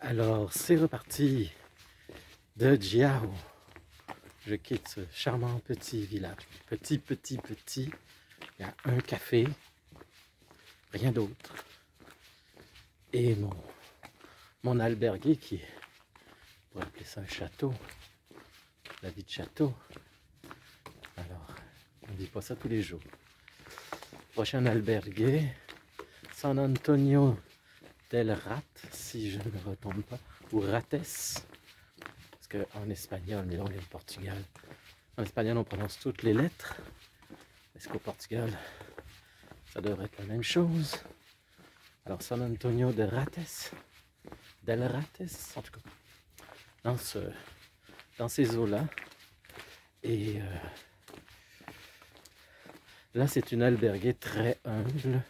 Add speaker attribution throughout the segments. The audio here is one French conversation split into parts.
Speaker 1: Alors, c'est reparti de Jiao. Je quitte ce charmant petit village. Petit. Il y a un café, rien d'autre. Et mon albergue qui est, on pourrait appeler ça un château. La vie de château. Alors, on ne dit pas ça tous les jours. Prochain albergue, San Antonio del Rat, si je ne me retombe pas, ou Rates, parce qu'en espagnol, mais là on est au Portugal, en espagnol on prononce toutes les lettres, est-ce qu'au Portugal ça devrait être la même chose? Alors San Antonio del Rates, en tout cas, dans ces eaux-là, et là c'est une albergue très humble,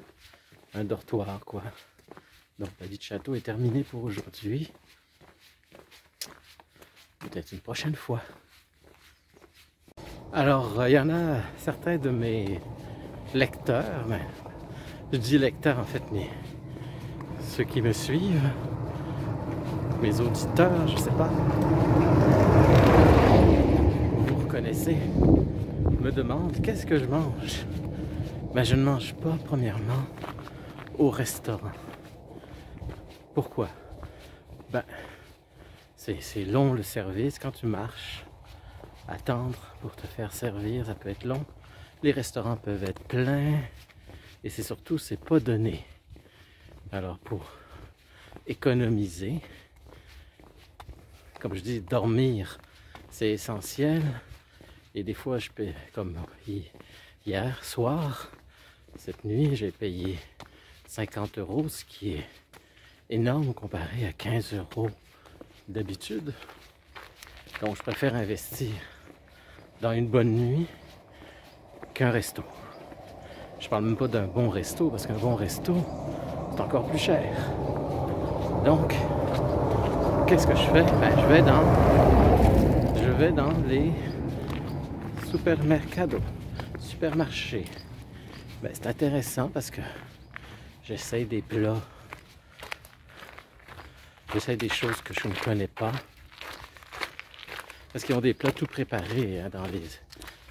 Speaker 1: un dortoir quoi. Donc la vie de château est terminée pour aujourd'hui. Peut-être une prochaine fois. Alors, il y en a certains de mes lecteurs, mais je dis lecteurs en fait, mais ceux qui me suivent, mes auditeurs, je sais pas, vous reconnaissez, me demandent qu'est-ce que je mange. Ben, je ne mange pas premièrement au restaurant. Pourquoi? Ben, c'est long le service quand tu marches. Attendre pour te faire servir, ça peut être long. Les restaurants peuvent être pleins. Et c'est surtout, c'est pas donné. Alors pour économiser, comme je dis, dormir, c'est essentiel. Et des fois, je paie, comme hier soir, cette nuit, j'ai payé 50 €, ce qui est énorme comparé à 15 € d'habitude. Donc je préfère investir dans une bonne nuit qu'un resto. Je parle même pas d'un bon resto parce qu'un bon resto c'est encore plus cher. Donc qu'est-ce que je fais? Ben, je vais dans les supermarchés. Ben, c'est intéressant parce que j'essaye des plats. J'essaie des choses que je ne connais pas. Parce qu'ils ont des plats tout préparés hein, dans les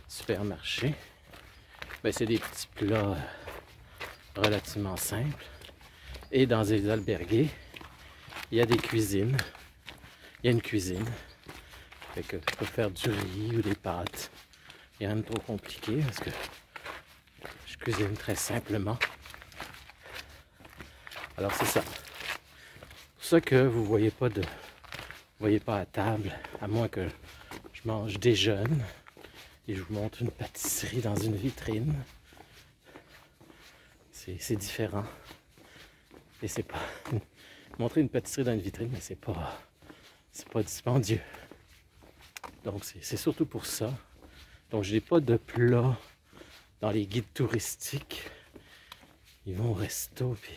Speaker 1: supermarchés. Ben, c'est des petits plats relativement simples. Et dans les albergues, il y a des cuisines. Il y a une cuisine. Fait que je peux faire du riz ou des pâtes. Il n'y a rien de trop compliqué parce que je cuisine très simplement. Alors c'est ça. C'est ça que vous voyez pas à table, à moins que je déjeune et je vous montre une pâtisserie dans une vitrine. C'est différent. Et c'est pas montrer une pâtisserie dans une vitrine, mais c'est pas dispendieux. Donc c'est surtout pour ça. Donc je n'ai pas de plat dans les guides touristiques. Ils vont au resto puis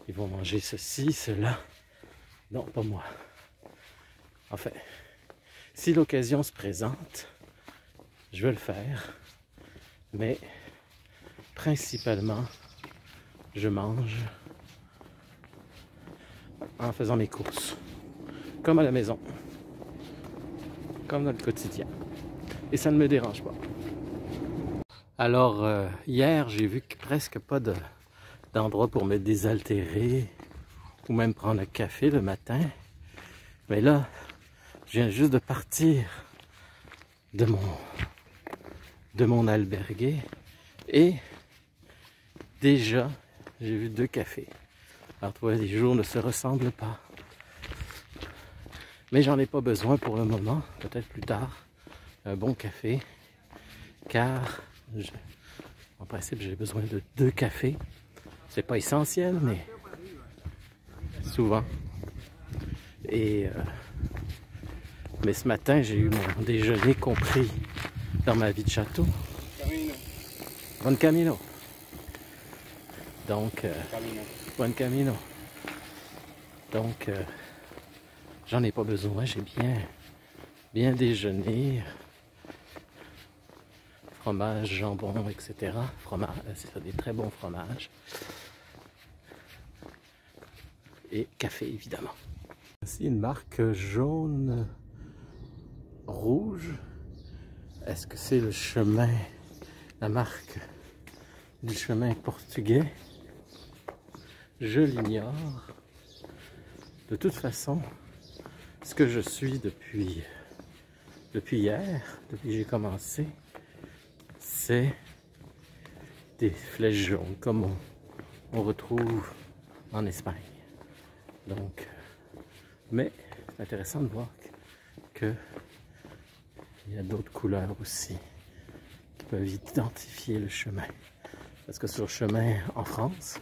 Speaker 1: ils vont manger ceci, cela. Non, pas moi. En fait, si l'occasion se présente, je vais le faire. Mais principalement, je mange en faisant mes courses. Comme à la maison. Comme dans le quotidien. Et ça ne me dérange pas. Alors, hier, j'ai vu que presque pas d'endroit pour me désaltérer ou même prendre un café le matin. Mais là, je viens juste de partir de mon albergue et déjà, j'ai vu 2 cafés. Alors, tu vois, les jours ne se ressemblent pas. Mais j'en ai pas besoin pour le moment, peut-être plus tard, un bon café, car en principe, j'ai besoin de 2 cafés. C'est pas essentiel, mais souvent. Et mais ce matin, j'ai eu mon déjeuner compris dans ma vie de château. Bon camino. Donc, bon camino. Donc, j'en ai pas besoin. J'ai bien déjeuné. Fromage, jambon, etc. Fromage, c'est ça, des très bons fromages. Et café, évidemment. Voici une marque jaune, rouge. Est-ce que c'est le chemin, la marque du chemin portugais? Je l'ignore. De toute façon, ce que je suis depuis hier, depuis que j'ai commencé, c'est des flèches jaunes comme on retrouve en Espagne. Donc, mais c'est intéressant de voir que il y a d'autres couleurs aussi qui peuvent identifier le chemin. Parce que sur le chemin en France,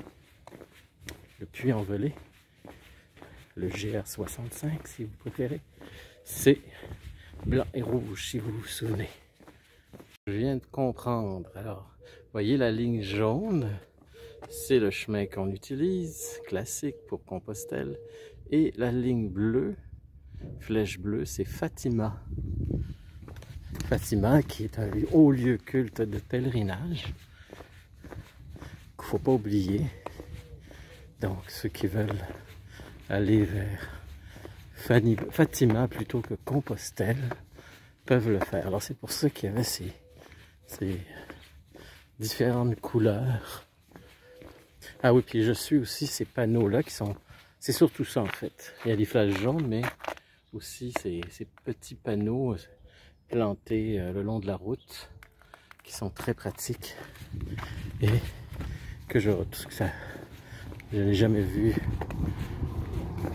Speaker 1: le Puy-en-Velay, le GR65 si vous préférez, c'est blanc et rouge si vous vous souvenez. Je viens de comprendre. Alors, voyez la ligne jaune, c'est le chemin qu'on utilise, classique pour Compostelle. Et la ligne bleue, flèche bleue, c'est Fatima. Fatima qui est un haut lieu culte de pèlerinage qu'il ne faut pas oublier. Donc ceux qui veulent aller vers Fatima plutôt que Compostelle peuvent le faire. Alors c'est pour ça qu'il y avait ces différentes couleurs. Ah oui, puis je suis aussi ces panneaux-là qui sont... C'est surtout ça en fait. Il y a des flèches jaunes, mais aussi ces petits panneaux plantés le long de la route qui sont très pratiques et que je n'ai jamais vu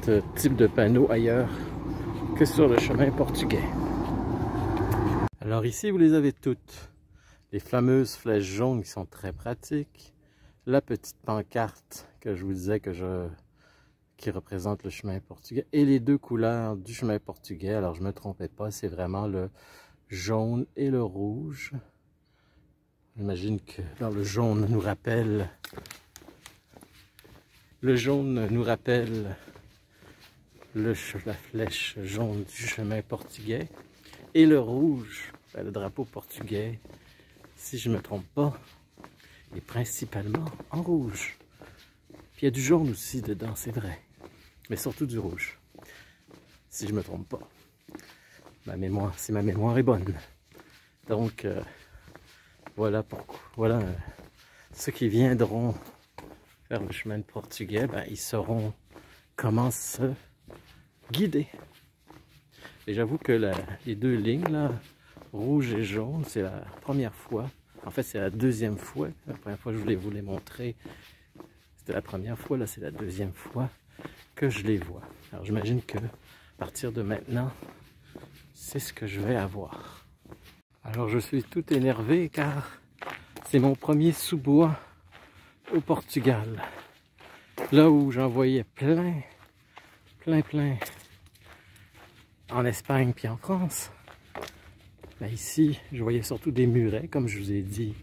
Speaker 1: ce type de panneau ailleurs que sur le chemin portugais. Alors ici vous les avez toutes, les fameuses flèches jaunes qui sont très pratiques, la petite pancarte que je vous disais qui représente le chemin portugais et les deux couleurs du chemin portugais. Alors je me trompais pas, c'est vraiment le jaune et le rouge. J'imagine que dans le jaune nous rappelle la flèche jaune du chemin portugais et le rouge, le drapeau portugais, si je ne me trompe pas, est principalement en rouge. Puis il y a du jaune aussi dedans, c'est vrai, mais surtout du rouge, si je ne me trompe pas. Si ma mémoire est bonne. Donc voilà pourquoi. Voilà ceux qui viendront faire le chemin de portugais, ils sauront comment se guider. Et j'avoue que les deux lignes là, rouge et jaune, c'est la première fois. En fait, c'est la deuxième fois. La première fois, je voulais vous les montrer. C'était la première fois, là, c'est la deuxième fois que je les vois. Alors, j'imagine que à partir de maintenant, c'est ce que je vais avoir. Alors, je suis tout énervé car c'est mon premier sous-bois au Portugal. Là où j'en voyais plein en Espagne puis en France. Ici, je voyais surtout des murets, comme je vous ai dit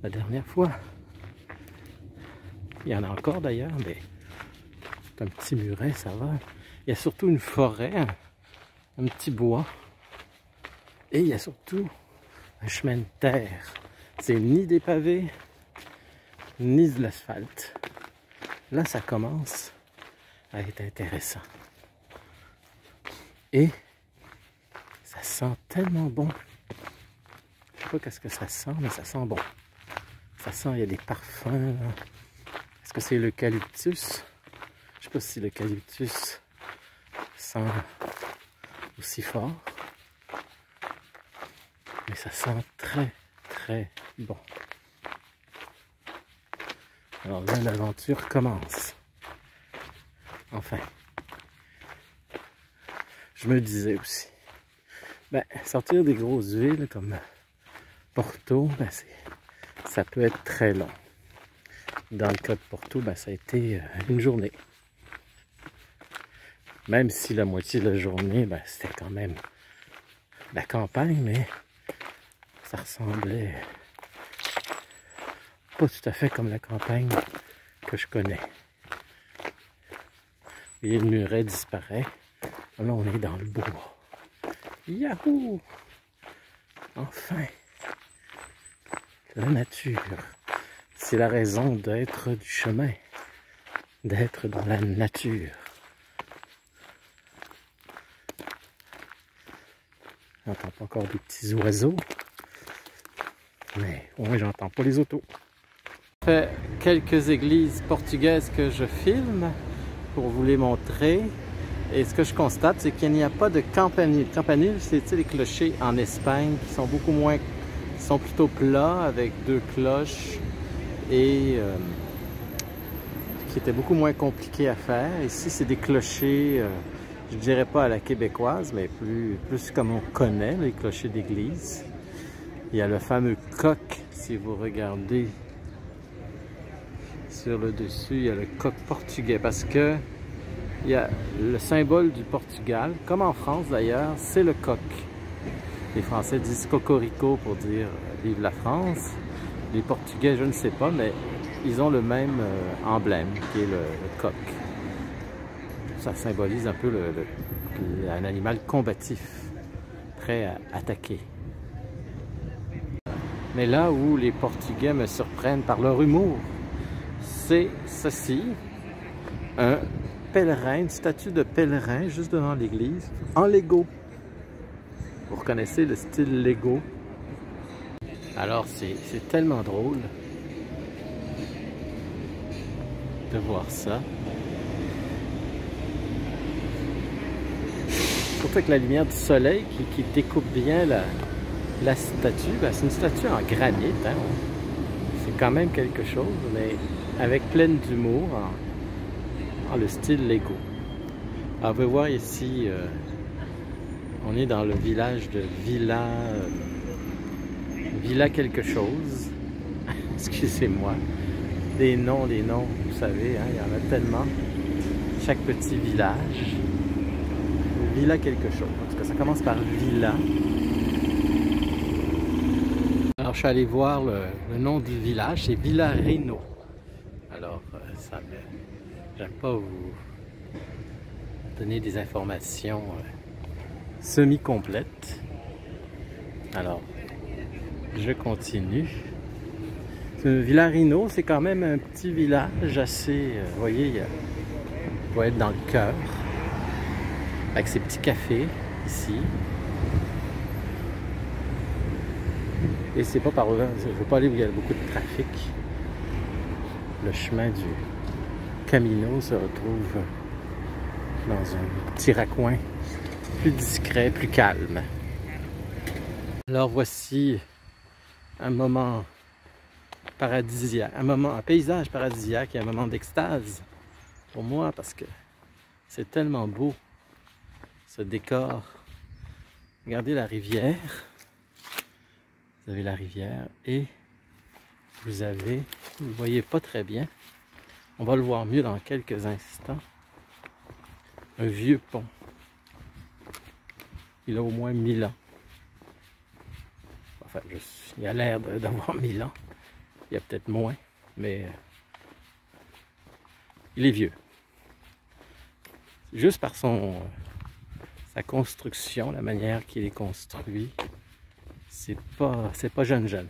Speaker 1: la dernière fois. Il y en a encore d'ailleurs, mais c'est un petit muret, ça va. Il y a surtout une forêt, un petit bois. Et il y a surtout un chemin de terre. C'est ni des pavés, ni de l'asphalte. Là, ça commence à être intéressant. Et ça sent tellement bon. Je sais pas qu'est-ce que ça sent, mais ça sent bon. Ça sent, il y a des parfums. Est-ce que c'est l'eucalyptus? Je sais pas si l'eucalyptus sent aussi fort. Mais ça sent très bon. Alors là, l'aventure commence. Enfin. Je me disais aussi. Sortir des grosses villes comme Porto, ça peut être très long. Dans le cas de Porto, ça a été une journée. Même si la moitié de la journée, c'était quand même la campagne, mais ça ressemblait pas tout à fait comme la campagne que je connais. Et le muret disparaît. Là, on est dans le bois. Yahoo! Enfin! La nature. C'est la raison d'être du chemin. D'être dans la nature. J'entends pas encore des petits oiseaux. Mais au moins, j'entends pas les autos. Ça fait quelques églises portugaises que je filme pour vous les montrer. Et ce que je constate, c'est qu'il n'y a pas de campanile. Campanile, c'est les clochers en Espagne qui sont beaucoup moins, qui sont plutôt plats avec deux cloches et qui étaient beaucoup moins compliqués à faire. Ici, c'est des clochers, je dirais pas à la québécoise, mais plus comme on connaît les clochers d'église. Il y a le fameux coq, si vous regardez sur le dessus, il y a le coq portugais parce que il y a le symbole du Portugal, comme en France d'ailleurs, c'est le coq. Les Français disent cocorico pour dire vive la France. Les Portugais, je ne sais pas, mais ils ont le même emblème qui est le coq. Ça symbolise un peu un animal combatif, prêt à attaquer. Mais là où les Portugais me surprennent par leur humour, c'est ceci, un pèlerin, une statue de pèlerin juste devant l'église, en Lego. Vous reconnaissez le style Lego? Alors c'est tellement drôle de voir ça. Surtout avec la lumière du soleil qui découpe bien la statue. Ben, c'est une statue en granit, hein? C'est quand même quelque chose, mais avec pleine d'humour, en le style Lego. Alors, vous pouvez voir ici, on est dans le village de Villa quelque chose. Excusez-moi. Des noms, vous savez, hein, il y en a tellement. Chaque petit village. Villa quelque chose. En tout cas, ça commence par Villa. Alors, je suis allé voir le nom du village, c'est Vilarino. Alors, j'aime pas vous donner des informations semi-complètes. Alors, je continue. Vilarino, c'est quand même un petit village assez... vous voyez, il doit être dans le cœur. Avec ses petits cafés, ici. Et c'est pas par là, je ne veux pas aller où il y a beaucoup de trafic. Le chemin du Camino se retrouve dans un petit raccoin plus discret, plus calme. Alors voici un moment paradisiaque, un paysage paradisiaque et un moment d'extase pour moi parce que c'est tellement beau ce décor. Regardez la rivière. Vous avez la rivière et vous avez, vous ne voyez pas très bien, on va le voir mieux dans quelques instants, un vieux pont. Il a au moins 1000 ans. Enfin, il a l'air d'avoir 1000 ans. Il y a peut-être moins, mais il est vieux. Juste par sa construction, la manière qu'il est construit, c'est pas jeune.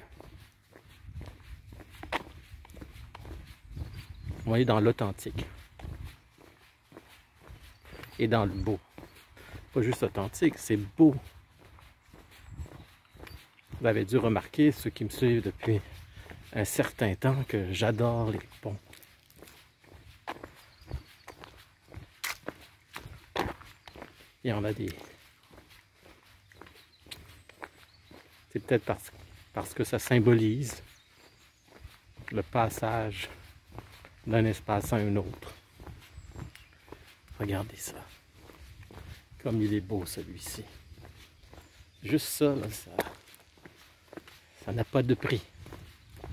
Speaker 1: On est dans l'authentique et dans le beau. Pas juste authentique, c'est beau. Vous avez dû remarquer, ceux qui me suivent depuis un certain temps, que j'adore les ponts. Il y en a des... C'est peut-être parce que ça symbolise le passage d'un espace à un autre. Regardez ça. Comme il est beau celui-ci. Juste ça, là, ça n'a pas de prix.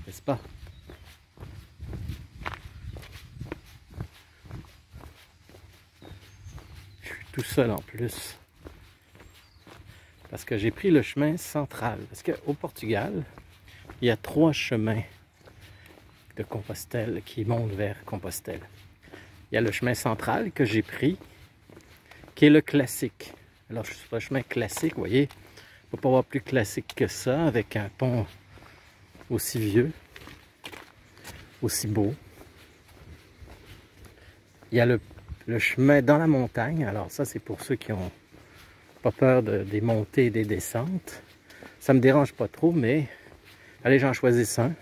Speaker 1: N'est-ce pas? Je suis tout seul en plus. Parce que j'ai pris le chemin central. Parce qu'au Portugal, il y a 3 chemins de Compostelle qui montent vers Compostelle. Il y a le chemin central que j'ai pris, qui est le classique. Alors, je suis sur le chemin classique, vous voyez. Il ne faut pas avoir plus classique que ça, avec un pont aussi vieux, aussi beau. Il y a le chemin dans la montagne. Alors ça, c'est pour ceux qui n'ont pas peur des montées et des descentes. Ça me dérange pas trop, mais allez, j'en choisis un.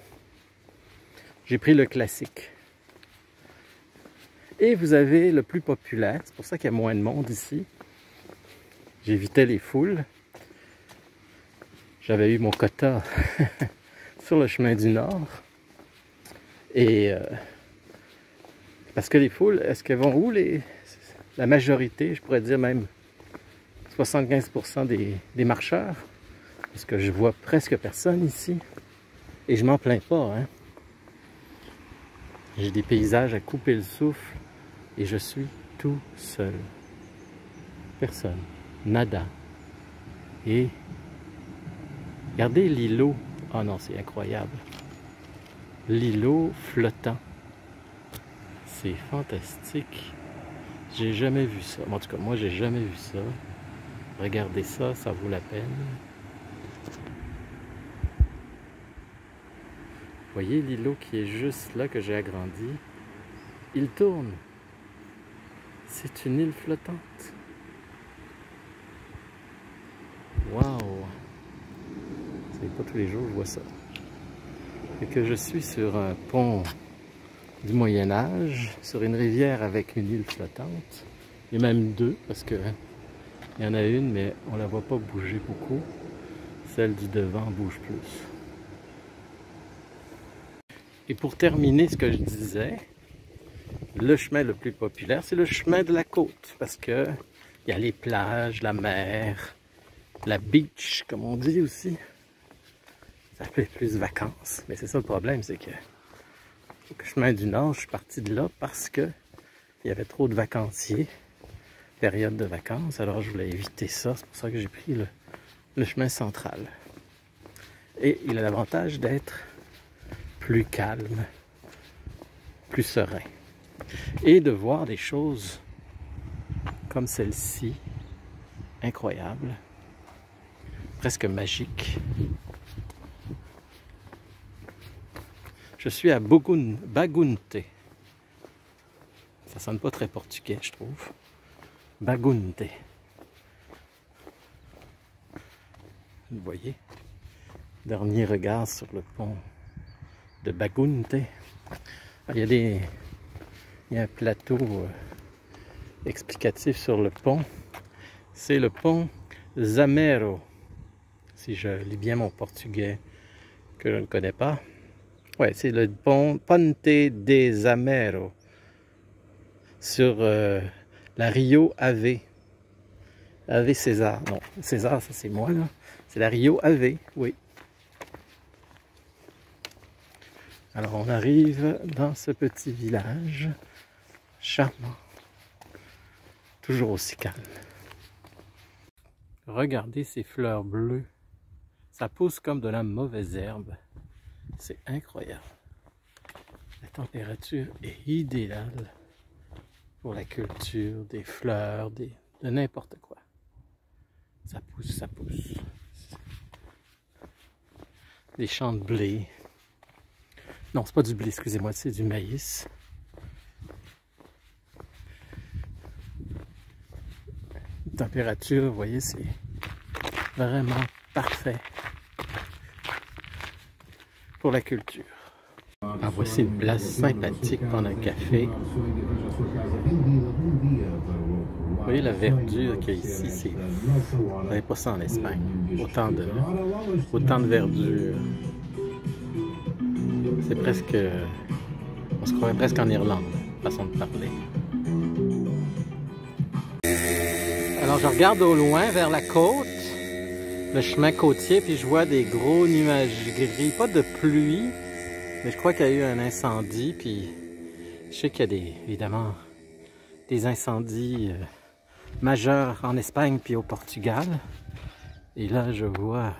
Speaker 1: J'ai pris le classique. Et vous avez le plus populaire, c'est pour ça qu'il y a moins de monde ici. J'évitais les foules. J'avais eu mon quota sur le chemin du Nord. Et parce que les foules, est-ce qu'elles vont où? La majorité, je pourrais dire même 75% des marcheurs. Parce que je vois presque personne ici. Et je m'en plains pas, hein. J'ai des paysages à couper le souffle. Et je suis tout seul. Personne. Nada. Et regardez l'îlot. Oh non, c'est incroyable. L'îlot flottant. C'est fantastique. J'ai jamais vu ça. En tout cas, moi, j'ai jamais vu ça. Regardez ça, ça vaut la peine. Vous voyez l'îlot qui est juste là, que j'ai agrandi. Il tourne. C'est une île flottante. Waouh! C'est pas tous les jours que je vois ça. Et que je suis sur un pont du Moyen-Âge, sur une rivière avec une île flottante. Et même deux, parce que il y en a une, mais on la voit pas bouger beaucoup. Celle du devant bouge plus. Et pour terminer ce que je disais, le chemin le plus populaire, c'est le chemin de la côte, parce que il y a les plages, la mer, la beach, comme on dit aussi. Ça fait plus vacances, mais c'est ça le problème, c'est que le chemin du Nord, je suis parti de là parce que il y avait trop de vacanciers, période de vacances, alors je voulais éviter ça, c'est pour ça que j'ai pris le chemin central. Et il a l'avantage d'être plus calme, plus serein. Et de voir des choses comme celle-ci, incroyables, presque magiques. Je suis à Bagunte. Ça sonne pas très portugais, je trouve. Bagunte. Vous voyez? Dernier regard sur le pont de Bagunte. Il y a un plateau explicatif sur le pont. C'est le pont Zamero. Si je lis bien mon portugais, que je ne connais pas. Ouais, c'est le pont Ponte de Zamero. Sur la Rio Ave. Ave César. Non, César, ça c'est moi là. C'est la Rio Ave, oui. Alors on arrive dans ce petit village charmant. Toujours aussi calme. Regardez ces fleurs bleues. Ça pousse comme de la mauvaise herbe. C'est incroyable. La température est idéale pour la culture des fleurs, de n'importe quoi. Ça pousse, ça pousse. Des champs de blé. Non, c'est pas du blé, excusez-moi, c'est du maïs. La température, vous voyez, c'est vraiment parfait pour la culture. Ah, voici une place sympathique pour un café. Vous voyez la verdure qu'il y a ici, vous n'avez pas ça en Espagne. Autant de verdure. C'est presque, on se croirait presque en Irlande, façon de parler. Alors je regarde au loin vers la côte, le chemin côtier, puis je vois des gros nuages gris, pas de pluie, mais je crois qu'il y a eu un incendie, puis je sais qu'il y a évidemment des incendies majeurs en Espagne puis au Portugal. Et là je vois,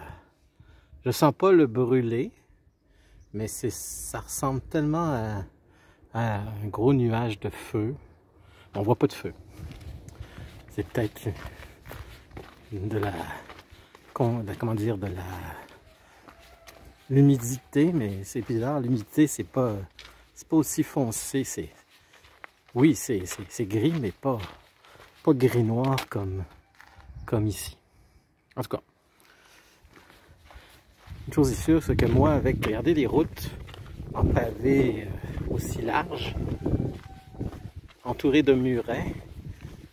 Speaker 1: je sens pas le brûler, mais ça ressemble tellement à un gros nuage de feu. On voit pas de feu. C'est peut-être comment dire, de l'humidité, mais c'est bizarre. L'humidité, c'est pas aussi foncé. Oui, c'est gris, mais pas gris noir comme comme ici. En tout cas, une chose est sûre, c'est que moi, avec, regardez les routes en pavé aussi larges, entourées de murets,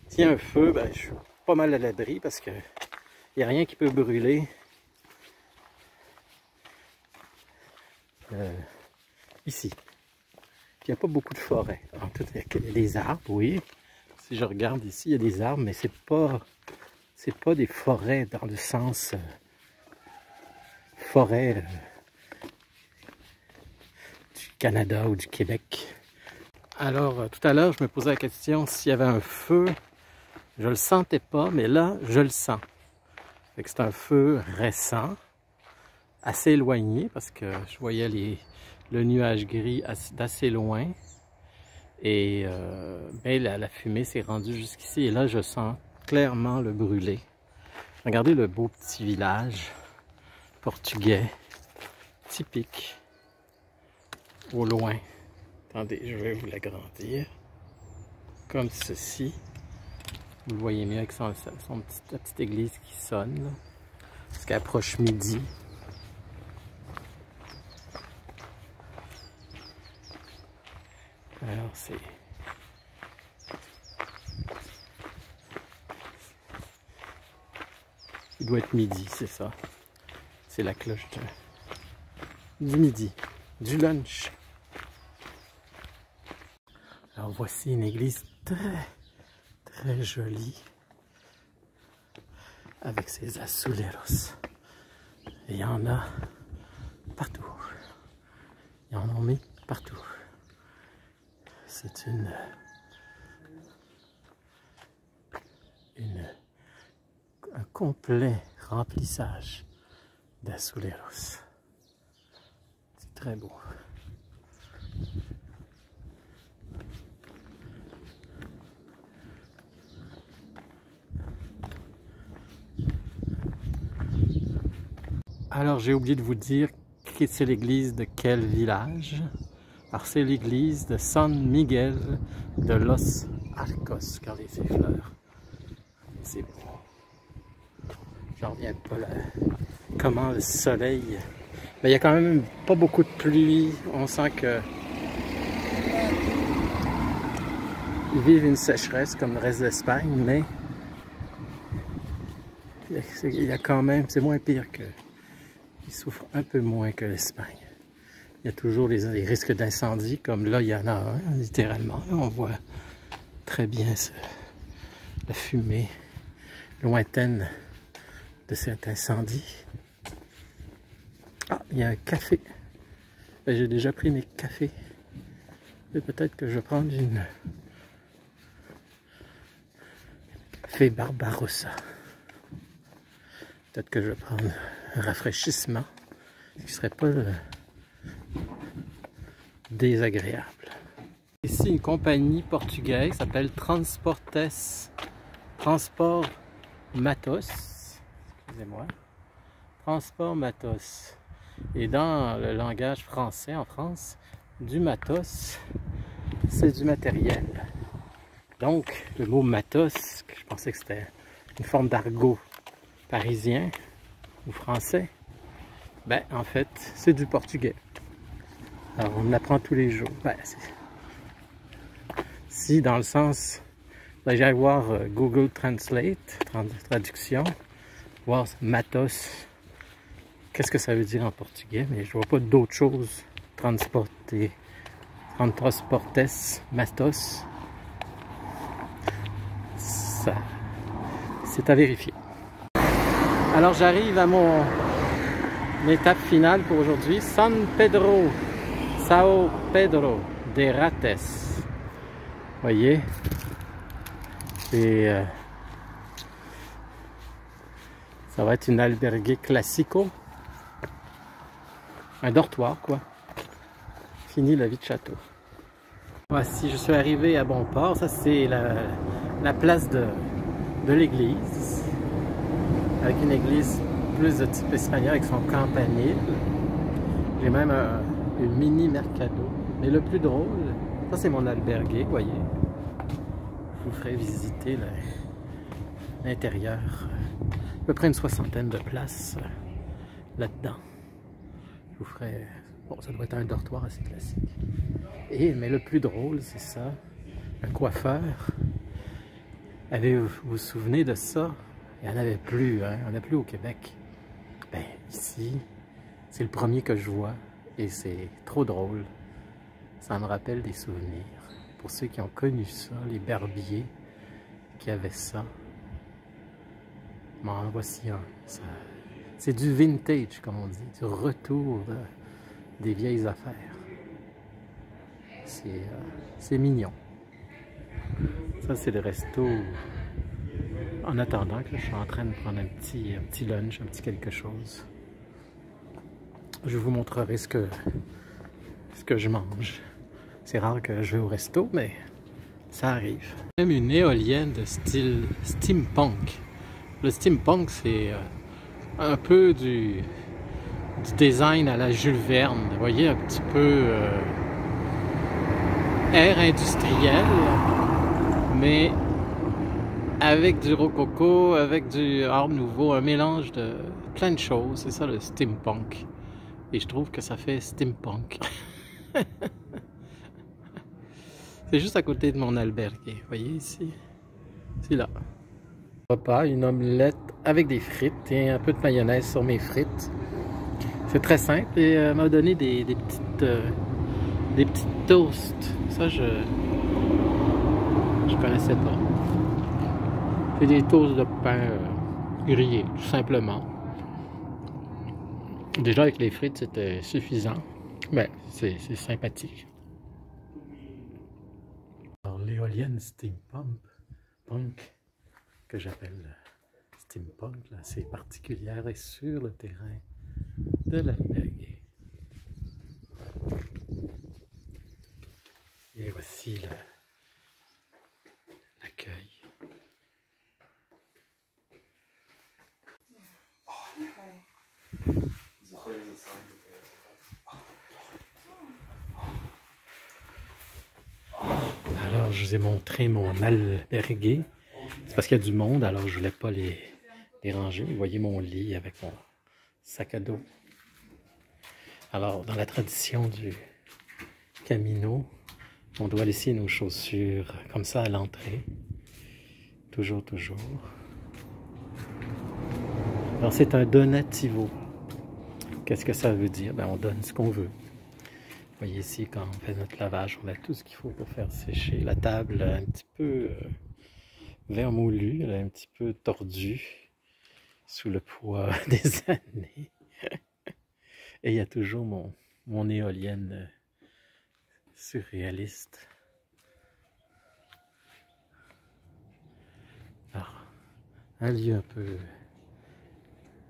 Speaker 1: s'il y a un feu, ben, je suis pas mal à l'abri parce que il n'y a rien qui peut brûler ici. Puis, il n'y a pas beaucoup de forêt. En tout cas, il y a des arbres, oui. Si je regarde ici, il y a des arbres, mais c'est pas des forêts dans le sens forêt du Canada ou du Québec. Alors, tout à l'heure, je me posais la question s'il y avait un feu. Je le sentais pas, mais là, je le sens. C'est un feu récent, assez éloigné, parce que je voyais le nuage gris d'assez loin. Et ben, la fumée s'est rendue jusqu'ici. Et là, je sens clairement le brûler. Regardez le beau petit village portugais, typique, au loin. Attendez, je vais vous l'agrandir. Comme ceci. Vous le voyez mieux avec sa petite église qui sonne. Là, parce qu'elle approche midi. Alors c'est... Il doit être midi, c'est ça. C'est la cloche du midi, du lunch. Alors voici une église très jolie. Avec ses azuleros. Et il y en a partout. Ils en ont mis partout. C'est un complet remplissage d'azuleros. C'est très beau. Alors j'ai oublié de vous dire que c'est l'église de quel village. Alors c'est l'église de San Miguel de los Arcos. Regardez ces fleurs. C'est beau. J'en reviens pas là. Comment le soleil... Mais il y a quand même pas beaucoup de pluie. On sent que ils vivent une sécheresse comme le reste de l'Espagne, mais il y a quand même... C'est moins pire que... Ils souffrent un peu moins que l'Espagne. Il y a toujours les risques d'incendie, comme là, il y en a un, littéralement. Là, on voit très bien la fumée lointaine de cet incendie. Ah, il y a un café. J'ai déjà pris mes cafés. Et peut-être que je vais prendre une café Barbarossa. Peut-être que je vais prendre un rafraîchissement qui ne serait pas désagréable. Ici, une compagnie portugaise s'appelle Transportes Transport Matos. Excusez-moi. Transport Matos. Et dans le langage français, en France, du matos, c'est du matériel. Donc, le mot matos, je pensais que c'était une forme d'argot parisien ou français, ben en fait c'est du portugais. Alors on apprend tous les jours. Ben, si dans le sens, ben, j'allais voir Google Translate, traduction, voir matos, qu'est-ce que ça veut dire en portugais, mais je vois pas d'autre chose. Transporter, transportes, matos, ça, c'est à vérifier. Alors j'arrive à mon étape finale pour aujourd'hui, Sao Pedro de Rates. Vous voyez, c'est ça va être une albergue classico, un dortoir quoi. Fini la vie de château. Voici, je suis arrivé à bon port. Ça c'est la place de l'église, avec une église plus de type espagnol avec son campanile. J'ai même une mini mercado. Mais le plus drôle, ça c'est mon albergue, vous voyez. Je vous ferai visiter l'intérieur peu près une soixantaine de places là-dedans. Je vous ferai... Bon, ça doit être un dortoir assez classique. Mais le plus drôle, c'est ça. Un coiffeur. Vous vous souvenez de ça? Il n'y en avait plus, hein? Il n'y en a plus au Québec. Ben, ici, c'est le premier que je vois. Et c'est trop drôle. Ça me rappelle des souvenirs. Pour ceux qui ont connu ça, les barbiers qui avaient ça. Bon, en voici un. C'est du vintage, comme on dit, du retour des vieilles affaires. C'est mignon. Ça, c'est le resto. En attendant que je suis en train de prendre un petit lunch, un petit quelque chose. Je vous montrerai ce que je mange. C'est rare que je vais au resto, mais ça arrive. Même une éolienne de style steampunk. Le steampunk, c'est un peu du design à la Jules Verne. Vous voyez, un petit peu ère industrielle, mais avec du rococo, avec du art nouveau, un mélange de plein de choses. C'est ça le steampunk. Et je trouve que ça fait steampunk. C'est juste à côté de mon albergue. Vous voyez ici? C'est là. Repas, une omelette avec des frites et un peu de mayonnaise sur mes frites. C'est très simple et m'a donné des petites toasts. Ça, je connaissais pas. C'est des toasts de pain grillés, tout simplement. Déjà avec les frites, c'était suffisant. Mais c'est sympathique. Alors, l'éolienne steampunk, que j'appelle steampunk, c'est particulière et sur le terrain de l'albergue. Et voici l'accueil. Alors, je vous ai montré mon albergue. C'est parce qu'il y a du monde, alors je voulais pas les déranger. Vous voyez mon lit avec mon sac à dos. Alors, dans la tradition du Camino, on doit laisser nos chaussures comme ça à l'entrée. Toujours, toujours. Alors, c'est un donativo. Qu'est-ce que ça veut dire? Ben, on donne ce qu'on veut. Vous voyez ici, quand on fait notre lavage, on a tout ce qu'il faut pour faire sécher. La table un petit peu vermoulue, elle est un petit peu tordue sous le poids des années. Et il y a toujours mon éolienne surréaliste. Alors, un lieu un peu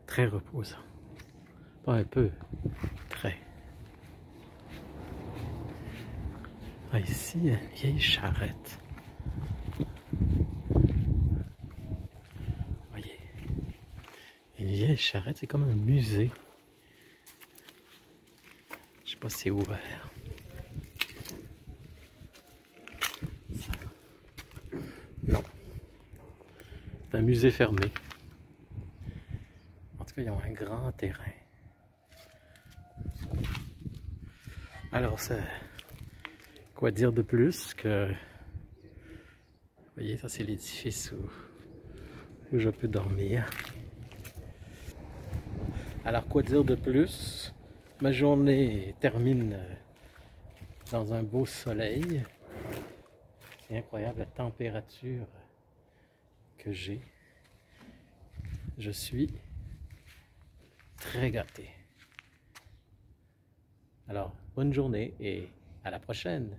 Speaker 1: très reposant. Pas un peu, très. Ah, ici, il y a une vieille charrette. Voyez, une vieille charrette, c'est comme un musée. Je sais pas si c'est ouvert. Non. C'est un musée fermé. En tout cas, ils ont un grand terrain. Alors, c'est... Quoi dire de plus que... Vous voyez, ça c'est l'édifice où je peux dormir. Alors, quoi dire de plus? Ma journée termine dans un beau soleil. C'est incroyable la température que j'ai. Je suis très gâté. Alors, bonne journée et à la prochaine!